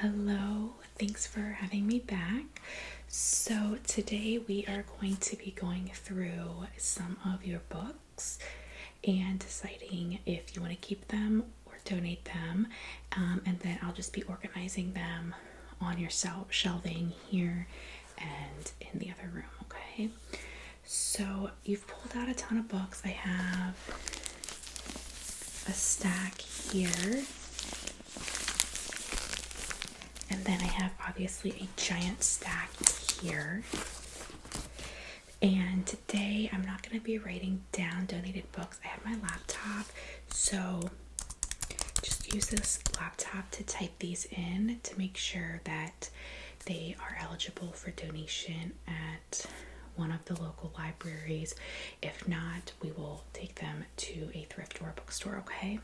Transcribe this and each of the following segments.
Hello, thanks for having me back. So, today we are going to be going through some of your books and deciding if you want to keep them or donate them. And then I'll just be organizing them on your shelving here and in the other room, okay? So, you've pulled out a ton of books. I have a stack here. And then I have obviously a giant stack here. And today I'm not going to be writing down donated books. I have my laptop, so just use this laptop to type these in to make sure that they are eligible for donation at one of the local libraries. If not, we will take them to a thrift or a bookstore, okay?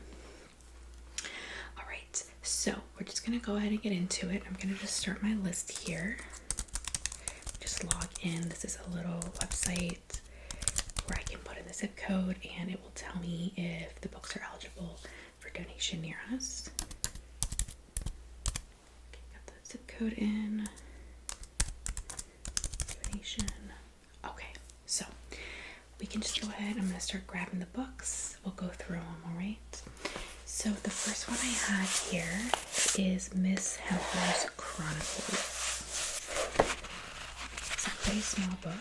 Alright, so we're just going to go ahead and get into it. I'm going to just start my list here. Just log in. This is a little website where I can put in the zip code and it will tell me if the books are eligible for donation near us. Okay, got the zip code in. Donation. Okay, so we can just go ahead. I'm going to start grabbing the books. We'll go through them, alright? So the first one I have here is Miss Hempler's Chronicles. It's a pretty small book.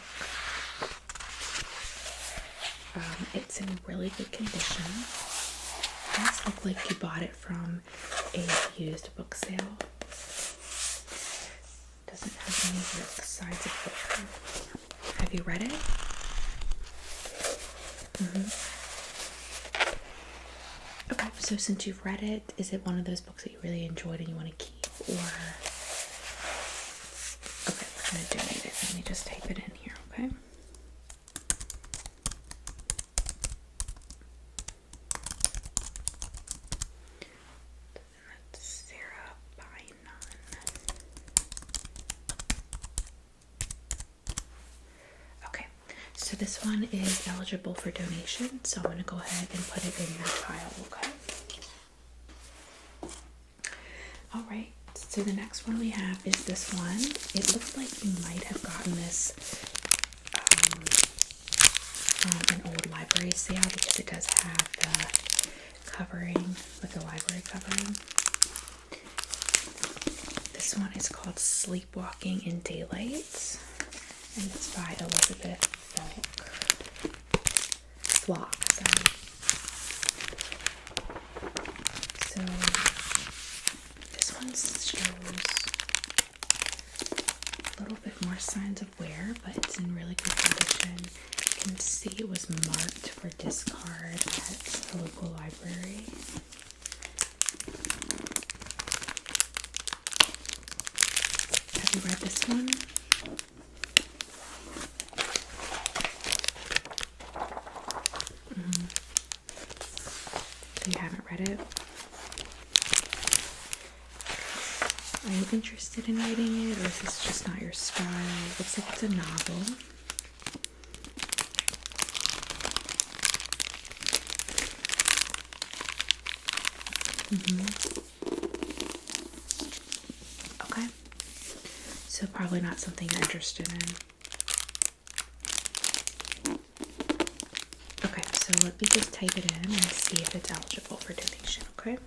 It's in really good condition. It does look like you bought it from a used book sale. Doesn't have any ripped sides of paper. Have you read it? Okay, so since you've read it, is it one of those books that you really enjoyed and you want to keep, or... Okay, we're going to donate it. Let me just type it in here, okay? That's Sarah Bynon. Okay, so this one is eligible for donation, so I'm going to go ahead and put it in your pile, okay? Alright, so the next one we have is this one. It looks like you might have gotten this from an old library sale because it does have the covering, like the library covering. This one is called Sleepwalking in Daylight, and it's by Elizabeth Flock, sorry. So this one shows a little bit more signs of wear, but it's in really good condition. You can see it was marked for discard at a local library. Have you read this one? So you haven't read it? Are you interested in reading it, or is this just not your style? Looks like it's a novel. Okay. So probably not something you're interested in. Okay, so let me just type it in and see if it's eligible for donation, okay?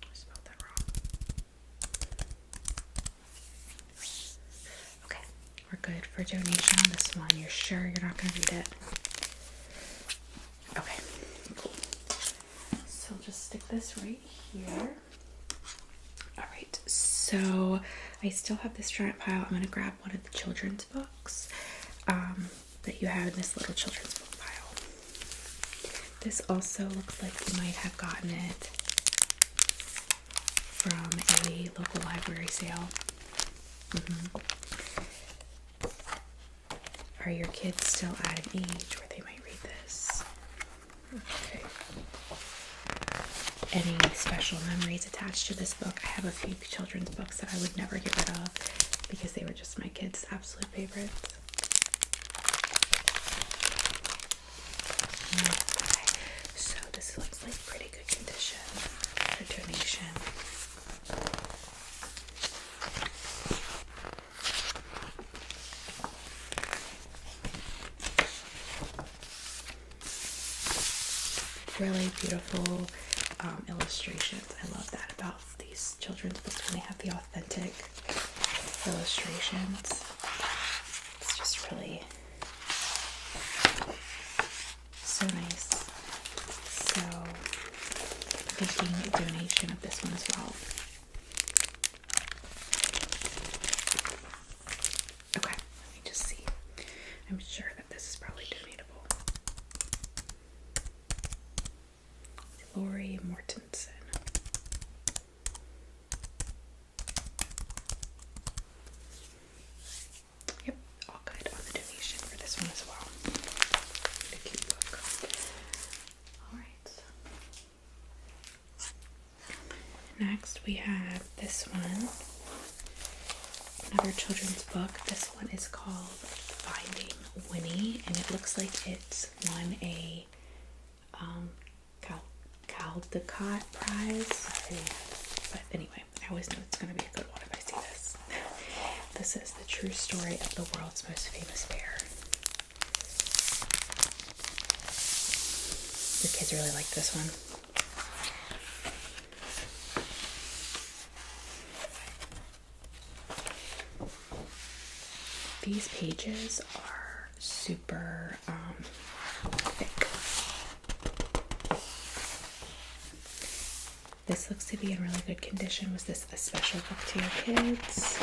I spelled that wrong. Okay, we're good for donation on this one. You're sure you're not going to read it? Okay, cool. So I'll just stick this right here. Alright, so I still have this giant pile. I'm going to grab one of the children's books that you have in this little children's book pile. This also looks like you might have gotten it from a local library sale. Are your kids still at an age where they might read this? Okay. any special memories attached to this book. I have a few children's books that I would never get rid of because they were just my kids' absolute favorites. Okay, so this looks like pretty good condition for donation. Really beautiful illustrations. I love that about these children's books when they have the authentic illustrations. It's just really so nice. So taking a donation of this one as well. Okay, let me just see. I'm sure that this is probably donatable. Lori Mortensen. Yep, all good on the donation for this one as well. What a cute book. Alright. Next we have this one. Another children's book. This one is called Finding Winnie, and it looks like it's won a Caldecott Prize. But anyway, I always know it's going to be a good one if I see this. This is the true story of the world's most famous bear. The kids really like this one. These pages are super thick. This looks to be in really good condition. Was this a special book to your kids?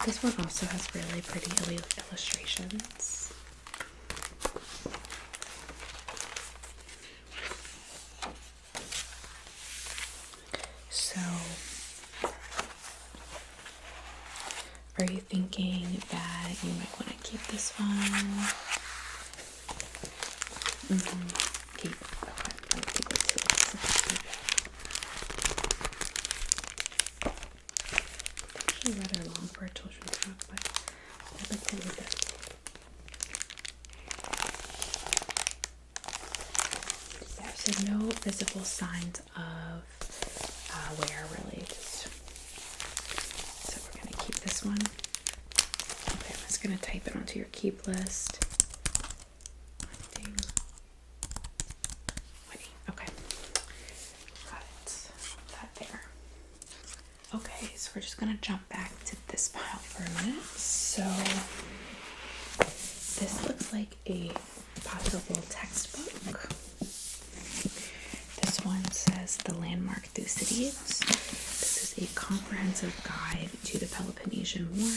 This one also has really pretty illustrations. So, are you thinking that you might want to keep this one? Keep. Okay, I'll keep it too. It's actually rather long for a children's book, but I'd like to read it. Yeah, so no visible signs of wear, really. So we're going to keep this one. Okay, I'm just going to type it onto your keep list. Okay, got it. That there. Okay, so we're just going to jump back to this pile for a minute. So this looks like a potable textbook. This one says The Landmark Thucydides. This is a comprehensive guide to the Peloponnesian War.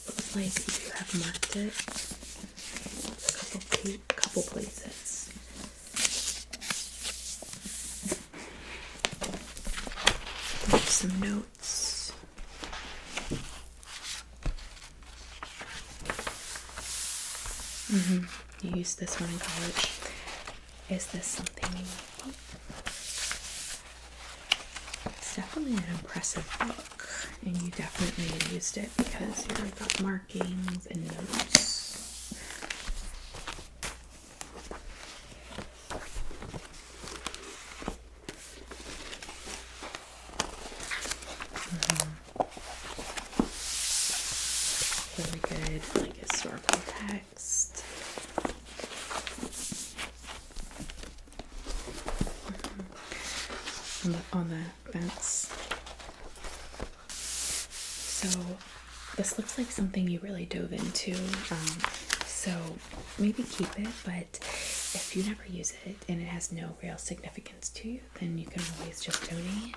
Looks like you have marked it a couple places. Some notes. You used this one in college. Is this something you want? It's definitely an impressive book, and you definitely used it because you've got markings and notes. Really good, like historical text. On the fence. So this looks like something you really dove into. So maybe keep it, but if you never use it and it has no real significance to you, then you can always just donate.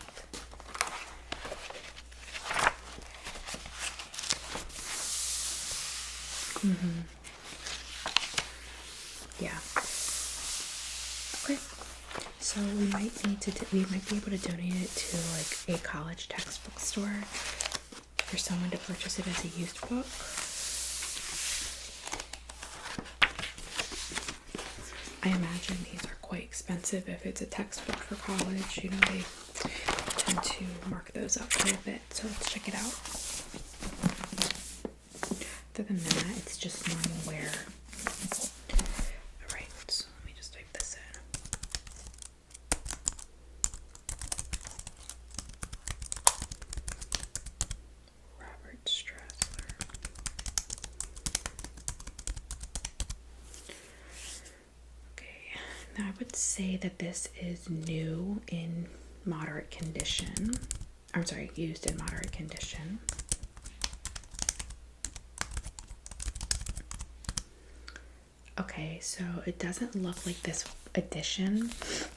Yeah. Okay. So we might need to, we might be able to donate it to like a college textbook store for someone to purchase it as a used book. I imagine these are quite expensive if it's a textbook for college. You know, they tend to mark those up quite a bit. So let's check it out. Other than that, it's just normal wear. Alright, so let me just type this in. Robert Strassler. Okay, now I would say that this is new in moderate condition. I'm sorry, used in moderate condition. Okay, so it doesn't look like this edition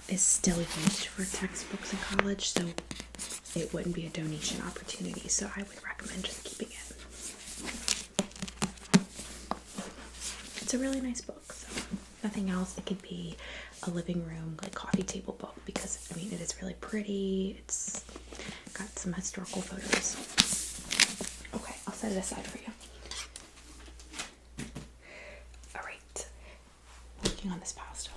is still used for textbooks in college, so it wouldn't be a donation opportunity, so I would recommend just keeping it. It's a really nice book, so nothing else. It could be a living room, like coffee table book, because I mean it is really pretty. It's got some historical photos. Okay, I'll set it aside for you. On this pasta.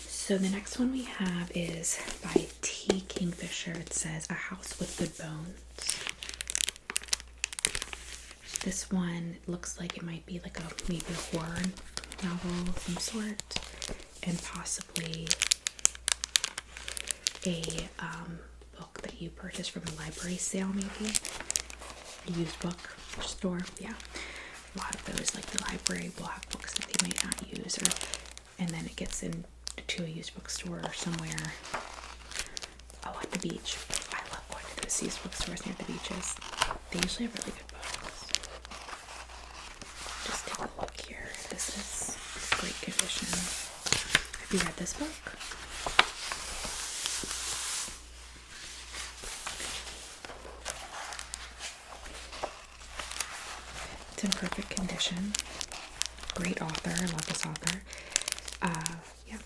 So the next one we have is by T. Kingfisher. It says A House with Good Bones. This one looks like it might be like maybe a horror novel of some sort, and possibly a book that you purchased from a library sale, maybe a used book store. Yeah, a lot of those, like the library will have books that they might not use, or and then it gets into a used bookstore or somewhere. Oh, at the beach. I love going to those used bookstores near the beaches. They usually have really good books. Just take a look here. This is great condition. Have you read this book? It's in perfect condition. Great author. I love this author. Yeah.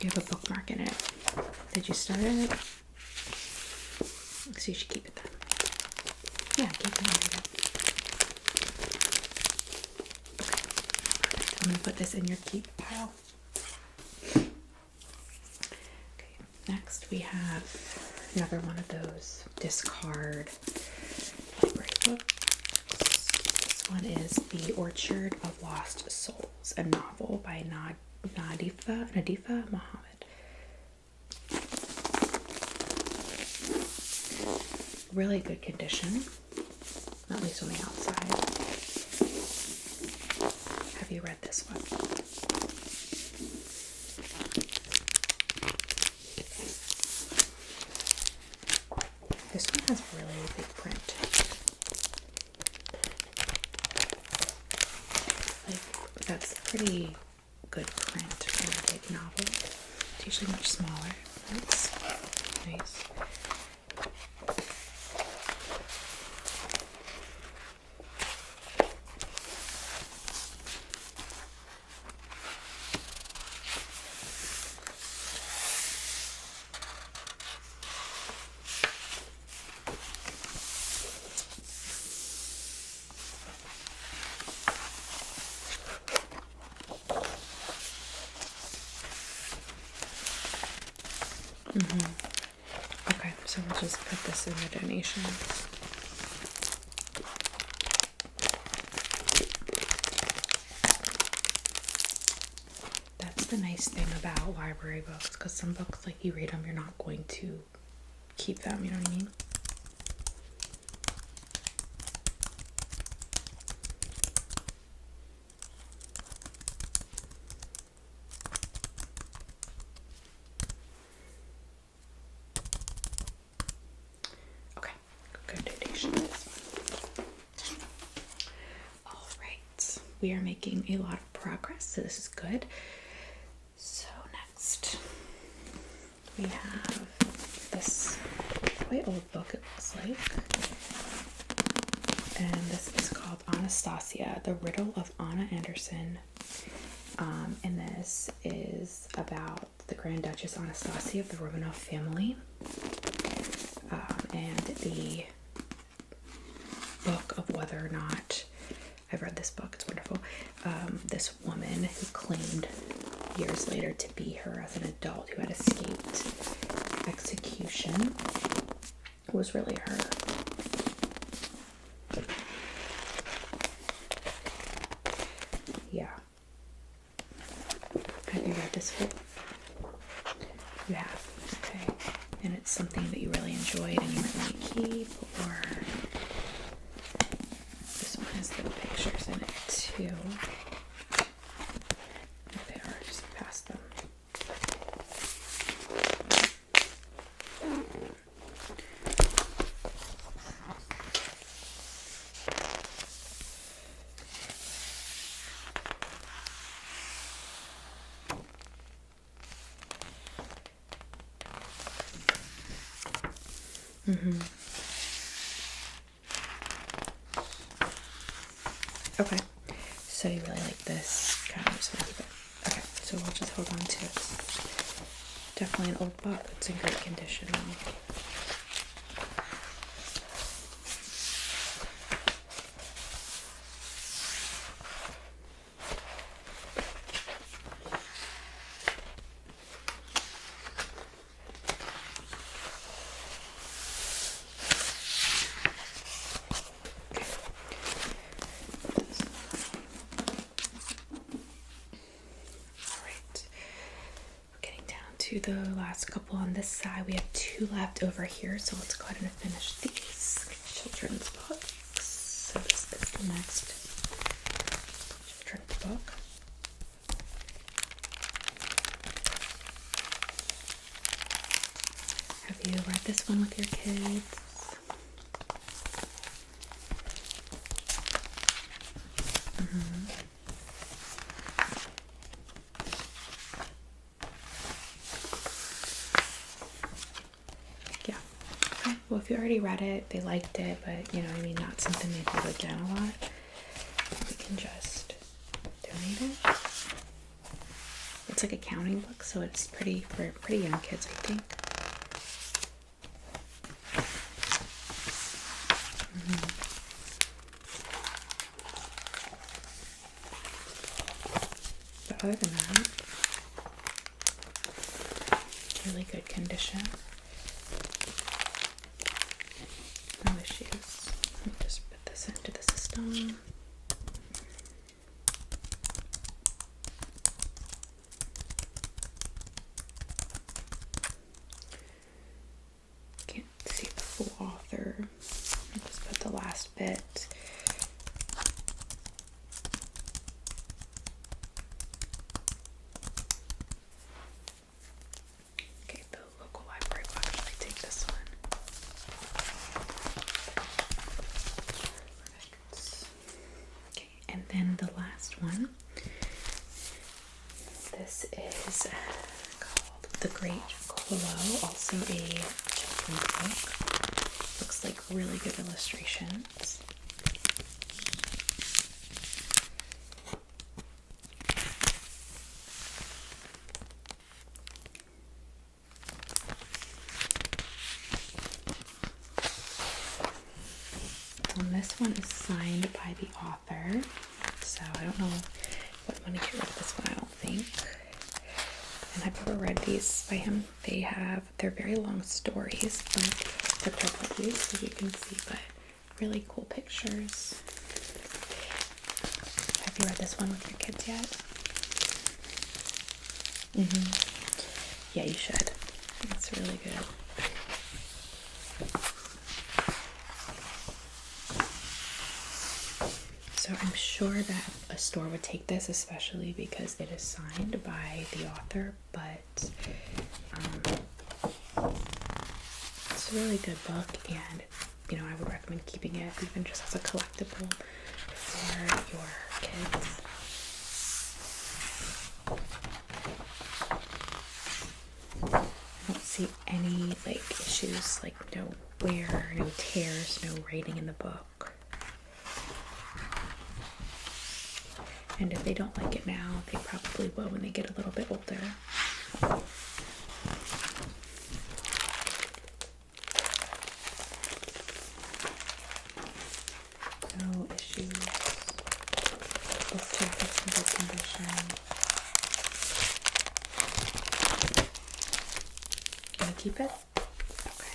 You have a bookmark in it. Did you start it? So you should keep it then. Yeah, keep it. Okay. I'm gonna put this in your keep pile. Okay. Next we have another one of those discard library books. This one is The Orchard of Lost Souls, a novel by Nadifa Muhammad. Really good condition, at least on the outside. Have you read this one? This one has really big print. Like, that's pretty good print for a big novel. It's usually much smaller. That's nice. Okay, so we'll just put this in the donations. That's the nice thing about library books, because some books, like, you read them, you're not going to keep them, you know what I mean? We are making a lot of progress, so this is good. So next we have this quite old book, it looks like, and this is called Anastasia, The Riddle of Anna Anderson, And this is about the Grand Duchess Anastasia of the Romanov family. And the book of whether or not, I've read this book, it's wonderful, this woman who claimed years later to be her as an adult who had escaped execution was really her. Yeah. Have you read this book? You have. Okay. And it's something that you really enjoyed and you might want to keep, or this one has little pictures in it too. If they are, just pass them. Okay, so you really like this, kind of just want to keep it. Okay, so we'll just hold on to it. It's definitely an old book. It's in great condition. To the last couple on this side. We have 2 left over here, so let's go ahead and finish these children's books. So this is the next children's book. Have you read this one with your kids? Well, if you already read it, they liked it, but you know what I mean, not something they do again a lot, we can just donate it. It's like a counting book, so it's pretty for pretty young kids, I think. But other than that, really good condition. No issues. Let me just put this into the system. Can't see the full author. I'll just put the last bit. Okay, the local library will actually take this one. And then the last one, this is called The Great Clo, also a children's book. Looks like really good illustrations. And this one is signed by the author, so I don't know what I'm going to get rid of this one, I don't think. And I've never read these by him. They're very long stories, but they're quite pretty, as you can see, but really cool pictures. Have you read this one with your kids yet? Yeah, you should. It's really good. So I'm sure that a store would take this, especially because it is signed by the author, but it's a really good book, and you know, I would recommend keeping it even just as a collectible for your kids. I don't see any issues, no wear, no tears, no writing in the book. And if they don't like it now, they probably will when they get a little bit older. No issues. Let's check it's in good condition. Gonna keep it? Okay.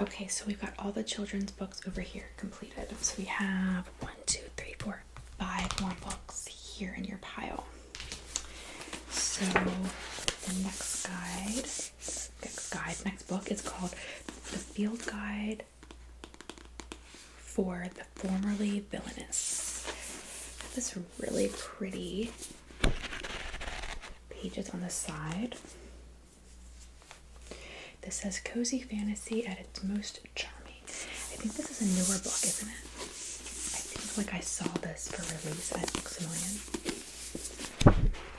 Okay, so we've got all the children's books over here completed. So we have 1, 2, 3, 4, 5 more books here in your pile. So the next book is called The Field Guide for the Formerly Villainous. This really pretty pages on the side. This says cozy fantasy at its most charming. I think this is a newer book, isn't it? I think like I saw this for release at Books A Million.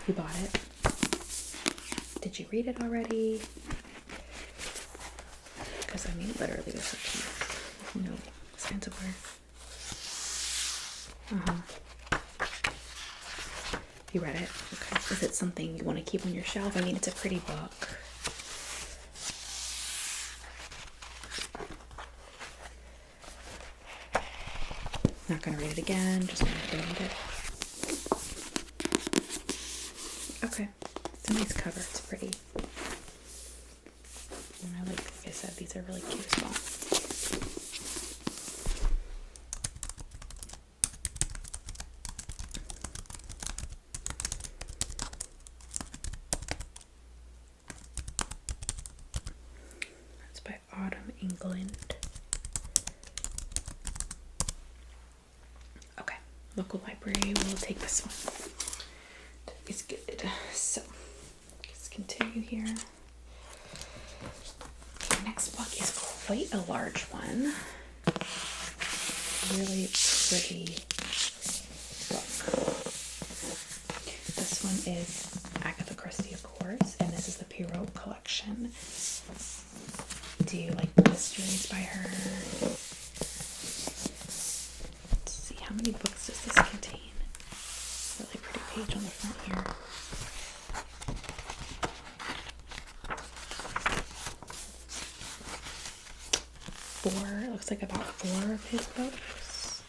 You bought it? Did you read it already? Because I mean, literally, this is no signs of wear. You read it? Okay. Is it something you want to keep on your shelf? I mean, it's a pretty book. Not gonna read it again, just gonna read it. Okay. It's a nice cover, it's pretty. And I like I said, these are really cute as well. That's by Autumn England. Okay, local library will take this one. It's good. So let's continue here. The next book is quite a large one. Really pretty book. This one is Agatha Christie, of course, and this is the Pierrot collection. Do you like the mysteries by her? Let's see, how many books does this contain? Really pretty page on the front here. 4, it looks like about 4 of his books.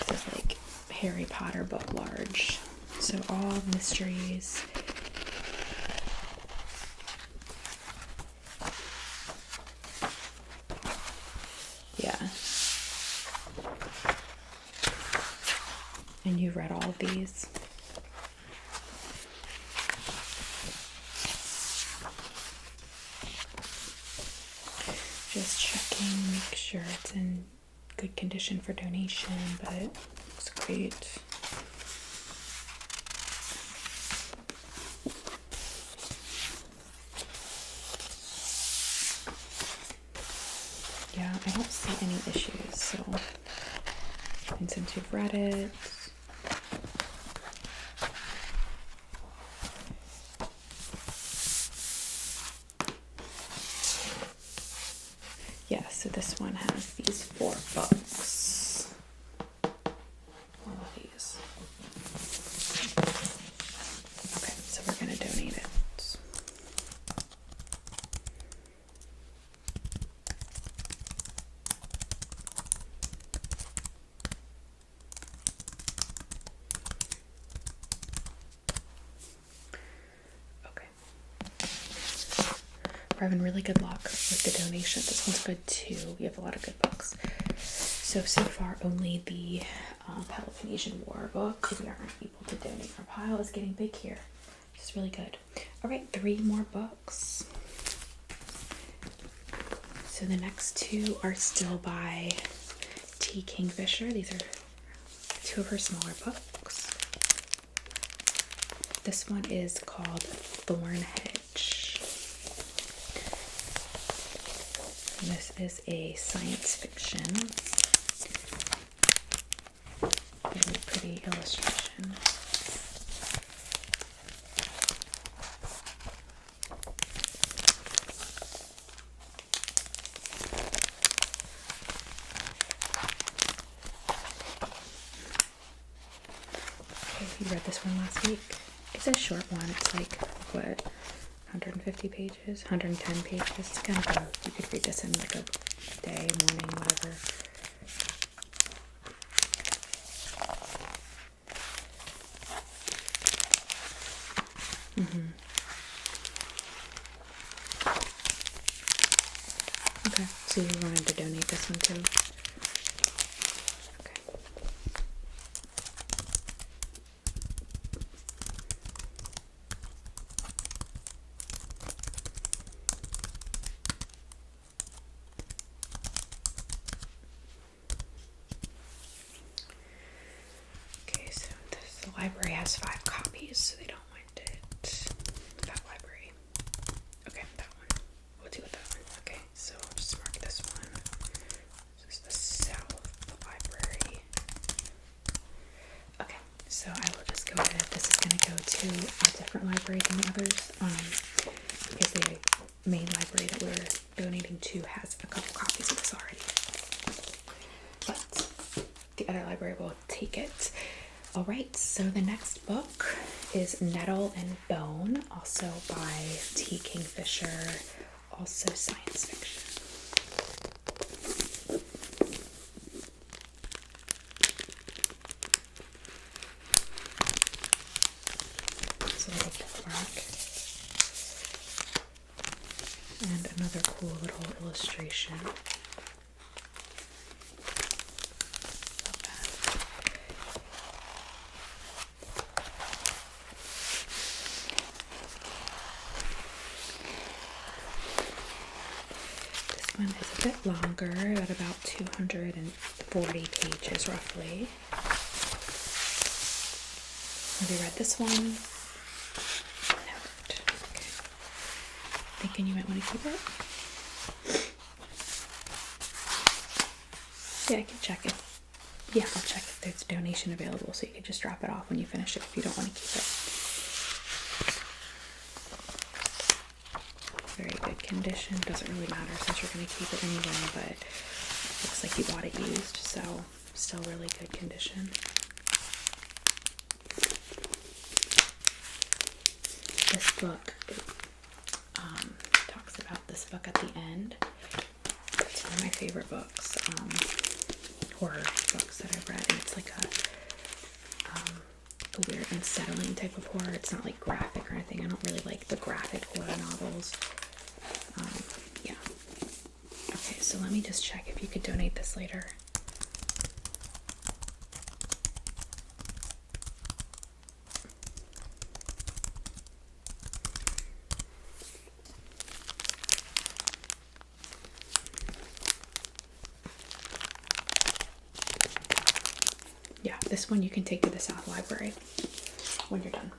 This is like Harry Potter book large. So all mysteries. Yeah. And you've read all of these? Just checking, make sure it's in good condition for donation, but it looks great. Yeah, I don't see any issues, so, and since you've read it, yeah, so this one has these 4 books. All of these. Okay, so we're going to donate it. Okay. We're having really good luck with the donation. This one's good too. We have a lot of good books. So far only the Peloponnesian War book we aren't able to donate. Our pile is getting big here. It's really good. All right, 3 more books. So the next 2 are still by T. Kingfisher. These are 2 of her smaller books. This one is called Thornhedge. And this is a science fiction. Really pretty illustration. You read this one last week? It's a short one. It's like, what, 150 pages? 110 pages? It's kind of you could read this in like a day, morning, whatever. Okay, so you wanted to donate this one too? Okay. Okay, so the library has 5 copies, so they don't want it. That library. Okay, that one. We'll do with that one. Okay, so I'll just mark this one. This is the South Library. Okay, so I will just go ahead. This is going to go to a different library than the others. Because the main library that we're donating to has a couple copies of this already. But the other library will take it. Alright, so the next book is Nettle and Bone, also by T. Kingfisher, also science fiction. So a little bookmark. And another cool little illustration. This one is a bit longer, at about 240 pages roughly. Have you read this one? Never. Okay. Thinking you might want to keep it? Yeah, I can check it. Yeah, I'll check if there's a donation available, so you can just drop it off when you finish it if you don't want to keep it. Very good condition. Doesn't really matter since you're going to keep it anyway, but looks like you bought it used, so still really good condition. This book talks about this book at the end. It's one of my favorite books, horror books that I've read, and it's like a weird unsettling type of horror. It's not like graphic or anything. I don't really like the graphic horror novels. Yeah. Okay, so let me just check if you could donate this later. Yeah, this one you can take to the South Library when you're done.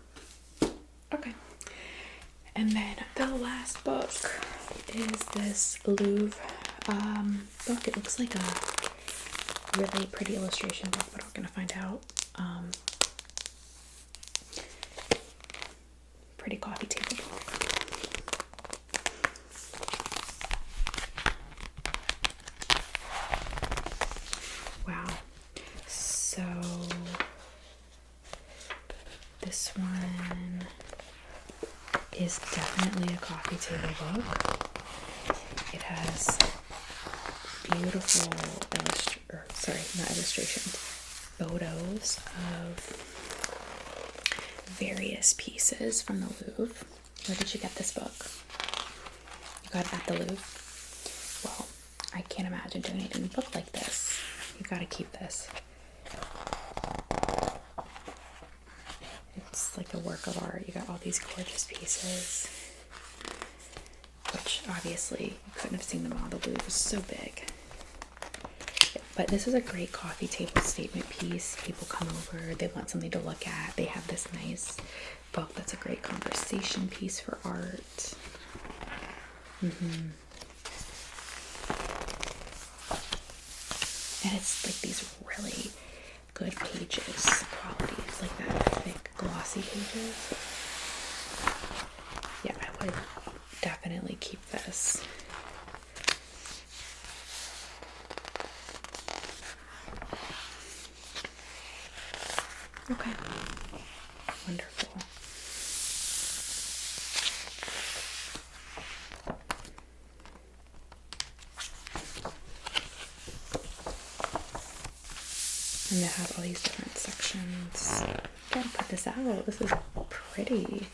Okay. And then the last book is this Louvre book. It looks like a really pretty illustration book, but I'm gonna find out. Pretty coffee table book. Wow. So this one is definitely a coffee table book. It has beautiful photos of various pieces from the Louvre. Where did you get this book? You got it at the Louvre? Well, I can't imagine donating a book like this. You gotta keep this. It's like a work of art. You got all these gorgeous pieces, which obviously you couldn't have seen them all. The Louvre is so big. But this is a great coffee table statement piece. People come over, they want something to look at. They have this nice book that's a great conversation piece for art. And it's like these really good pages quality. It's like that thick, glossy pages. Yeah, I would definitely keep this. Okay. Wonderful. And it has all these different sections. Gotta put this out. This is pretty.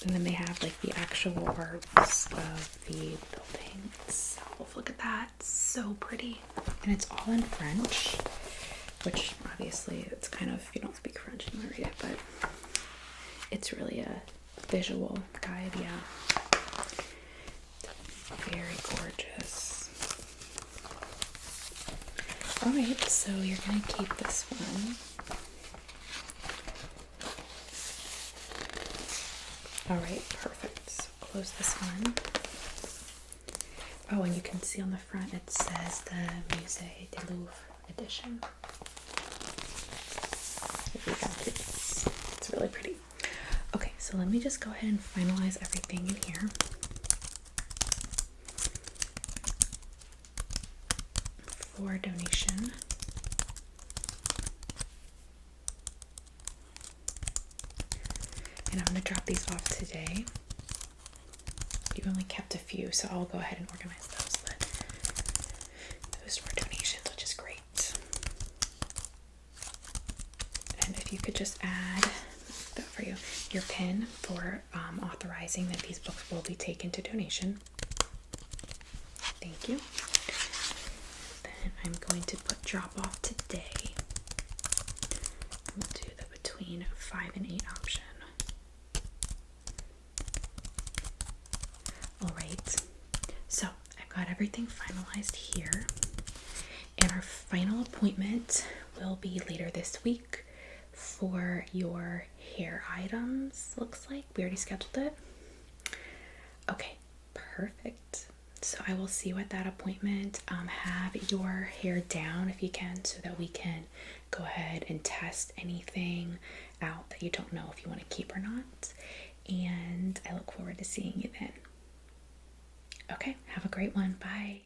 And then they have like the actual arts of the building itself. Look at that. So pretty. And it's all in French, which obviously it's kind of, if you don't speak French, you might read it, but it's really a visual guide, yeah. Very gorgeous. Alright, so you're gonna keep this one. Alright, perfect. So close this one. Oh, and you can see on the front it says the Musée du Louvre edition. It's really pretty. Okay, so let me just go ahead and finalize everything in here. For donation. And I'm going to drop these off today. You've only kept a few, so I'll go ahead and organize those. But those were donations, which is great. And if you could just add that for you, your PIN for authorizing that these books will be taken to donation. Thank you. Then I'm going to put drop off today. We'll do the between 5 and 8 option. Alright, so I've got everything finalized here, and our final appointment will be later this week for your hair items. Looks like we already scheduled it. Okay, perfect. So I will see you at that appointment. Have your hair down if you can, so that we can go ahead and test anything out that you don't know if you want to keep or not. And I look forward to seeing you then. Okay, have a great one. Bye.